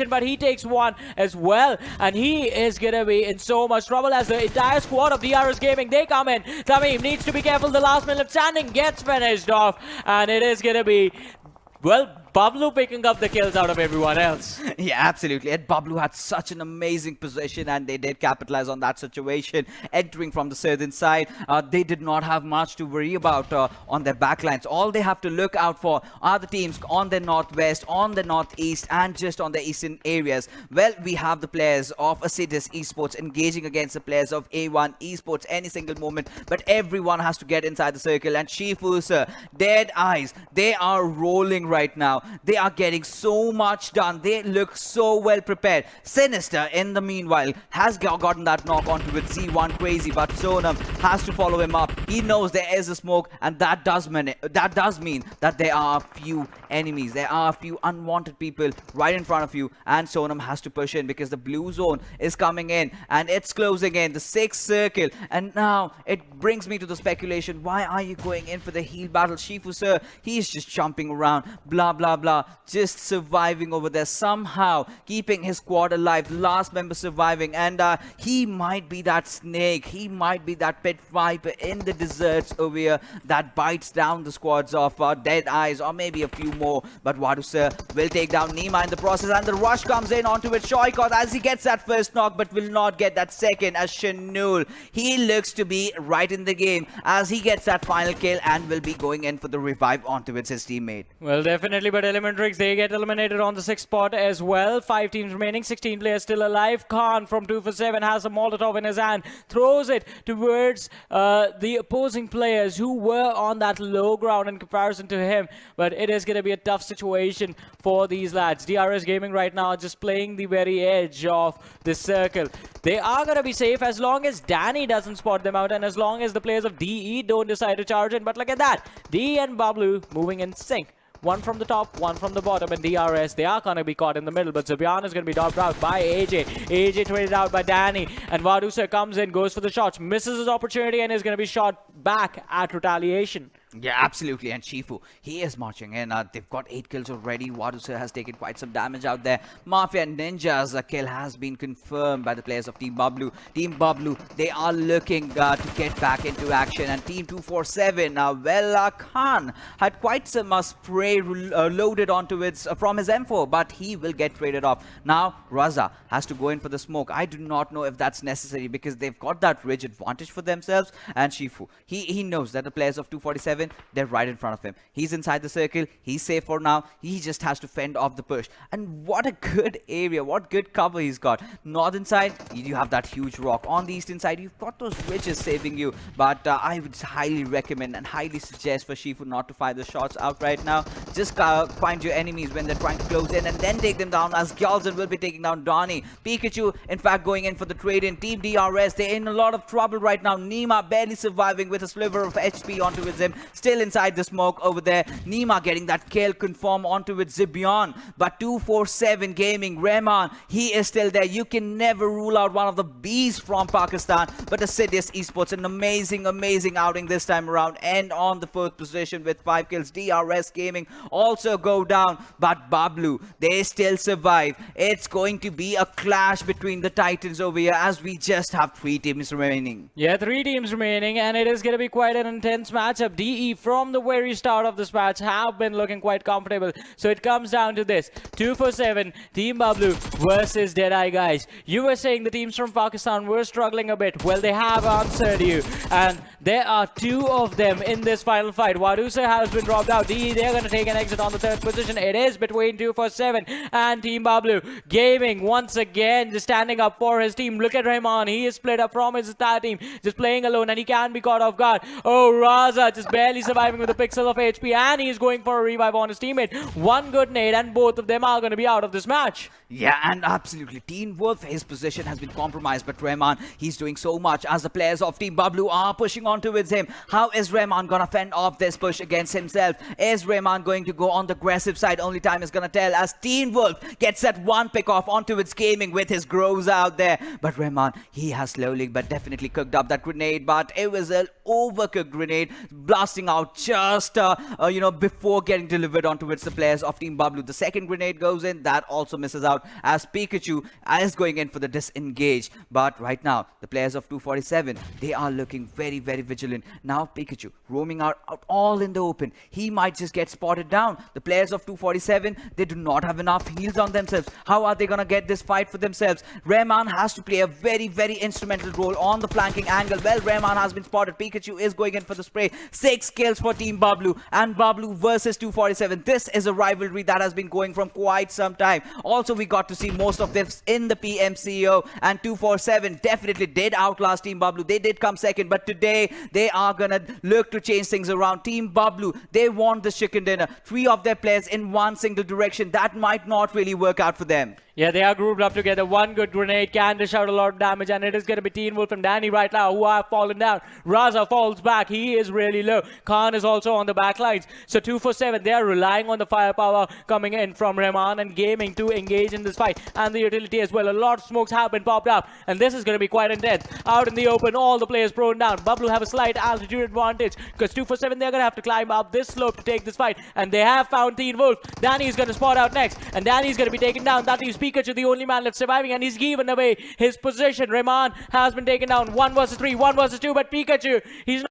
but he takes one as well, and he is gonna be in so much trouble as the entire squad of DRS Gaming, they come in. Tamim needs to be careful. The last minute standing gets finished off, and it is gonna be, well, BABLU picking up the kills out of everyone else. Yeah, absolutely. And BABLU had such an amazing position, and they did capitalize on that situation. Entering from the southern side, they did not have much to worry about on their backlines. All they have to look out for are the teams on the northwest, on the northeast, and just on the eastern areas. Well, we have the players of Acidus Esports engaging against the players of A1 Esports any single moment, but everyone has to get inside the circle. And Shifu, sir, Dead Eyes, they are rolling right now. They are getting so much done. They look so well prepared. Sinister, in the meanwhile, has gotten that knock onto with Z1 Crazy, but Sonam has to follow him up. He knows there is a smoke, and that does mean that there are a few enemies. There are a few unwanted people right in front of you, and Sonam has to push in because the blue zone is coming in, and it's closing in. The 6th circle, and now it brings me to the speculation. Why are you going in for the heal battle? Shifu, sir, he's just jumping around, blah, blah, blah, just surviving over there, somehow keeping his squad alive, the last member surviving, and he might be that snake, he might be that pit viper in the deserts over here that bites down the squads of Dead Eyes, or maybe a few more. But Wadu sir will take down Nima in the process, and the rush comes in onto it. Shoykot as he gets that first knock, but will not get that second, as Shanul, he looks to be right in the game as he gets that final kill and will be going in for the revive onto his teammate. Well, definitely, but Elementrix, they get eliminated on the 6th spot as well. 5 teams remaining, 16 players still alive. Khan from 247 has a Molotov in his hand, throws it towards the opposing players who were on that low ground in comparison to him. But it is going to be a tough situation for these lads. DRS Gaming right now just playing the very edge of the circle. They are going to be safe as long as Danny doesn't spot them out, and as long as the players of DE don't decide to charge in. But look at that, DE and BABLU moving in sync. One from the top, one from the bottom, and DRS, they are going to be caught in the middle, but Zubian is going to be dropped out by AJ. AJ traded out by Danny, and Vadusa comes in, goes for the shots, misses his opportunity, and is going to be shot back at retaliation. Yeah, absolutely. And Shifu, he is marching in. They've got 8 kills already. Wadusa has taken quite some damage out there. Mafia Ninja's kill has been confirmed by the players of Team BABLU. Team BABLU, they are looking to get back into action. And Team 247, Khan had quite some spray loaded onto it from his M4, but he will get traded off. Now, Raza has to go in for the smoke. I do not know if that's necessary because they've got that ridge advantage for themselves. And Shifu, he knows that the players of 247, they're right in front of him. He's inside the circle. He's safe for now. He just has to fend off the push. And what a good area. What good cover he's got. Northern side, you have that huge rock. On the eastern side, you've got those ridges saving you. But I would highly recommend and highly suggest for Shifu not to fire the shots out right now. Just find your enemies when they're trying to close in and then take them down, as Gyalzan will be taking down Donnie. Pikachu, in fact, going in for the trade-in. Team DRS, they're in a lot of trouble right now. Nima barely surviving with a sliver of HP onto him. Still inside the smoke over there. Nima getting that kill confirm onto it. Zibion. But 247 Gaming, Rehman, he is still there. You can never rule out one of the beasts from Pakistan. But Acidus Esports, an amazing outing this time around. And on the 4th position with 5 kills. DRS Gaming also go down. But BABLU, they still survive. It's going to be a clash between the Titans over here as we just have 3 teams remaining. Yeah, 3 teams remaining, and it is going to be quite an intense matchup. DE from the very start of this match have been looking quite comfortable. So it comes down to this. 247, Team BABLU versus Deadeye, guys. You were saying the teams from Pakistan were struggling a bit. Well, they have answered you. And there are 2 of them in this final fight. Wadusa has been dropped out. DE, they're going to take an exit on the 3rd position. It is between 247 and Team BABLU. Gaming, once again, just standing up for his team. Look at Rahman. He is split up from his entire team. Just playing alone, and he can be caught off guard. Oh, Raza just barely surviving with a pixel of HP, and he's going for a revive on his teammate. One good nade, and both of them are going to be out of this match. Yeah, and absolutely. Team Wolf, his position has been compromised, but Rahman, he's doing so much as the players of Team BABLU are pushing on towards him. How is Rahman going to fend off this push against himself? Is Rahman going to go on the aggressive side? Only time is going to tell, as Team Wolf gets that one pick off onto its Gaming with his Grows out there. But Rahman, he has slowly but definitely cooked up that grenade, but it was an overcooked grenade. Blast blasting out just before getting delivered onto the players of Team BABLU. The second grenade goes in, that also misses out as Pikachu is going in for the disengage. But right now, the players of 247, they are looking very, very vigilant. Now Pikachu roaming out all in the open. He might just get spotted down. The players of 247, they do not have enough heals on themselves. How are they going to get this fight for themselves? Rehman has to play a very, very instrumental role on the flanking angle. Well, Rehman has been spotted. Pikachu is going in for the spray. 6 kills for Team BABLU, and BABLU versus 247. This is a rivalry that has been going from quite some time. Also, we got to see most of this in the PMCO, and 247 definitely did outlast Team BABLU. They did come second, but today they are gonna look to change things around. Team BABLU, they want the chicken dinner. 3 of their players in one single direction. That might not really work out for them. Yeah, they are grouped up together. One good grenade can dish out a lot of damage, and it is going to be Teen Wolf and Danny right now who have fallen down. Raza falls back. He is really low. Khan is also on the back lines. So 247, they are relying on the firepower coming in from Rehman and Gaming to engage in this fight. And the utility as well. A lot of smokes have been popped up, and this is going to be quite intense. Out in the open, all the players prone down. BABLU have a slight altitude advantage because 247, they're going to have to climb up this slope to take this fight. And they have found Teen Wolf. Danny is going to spot out next, and Danny is going to be taken down. That is Pikachu, the only man left surviving, and he's given away his position. Rehman has been taken down. 1 versus 3, 1 versus 2, but Pikachu, he's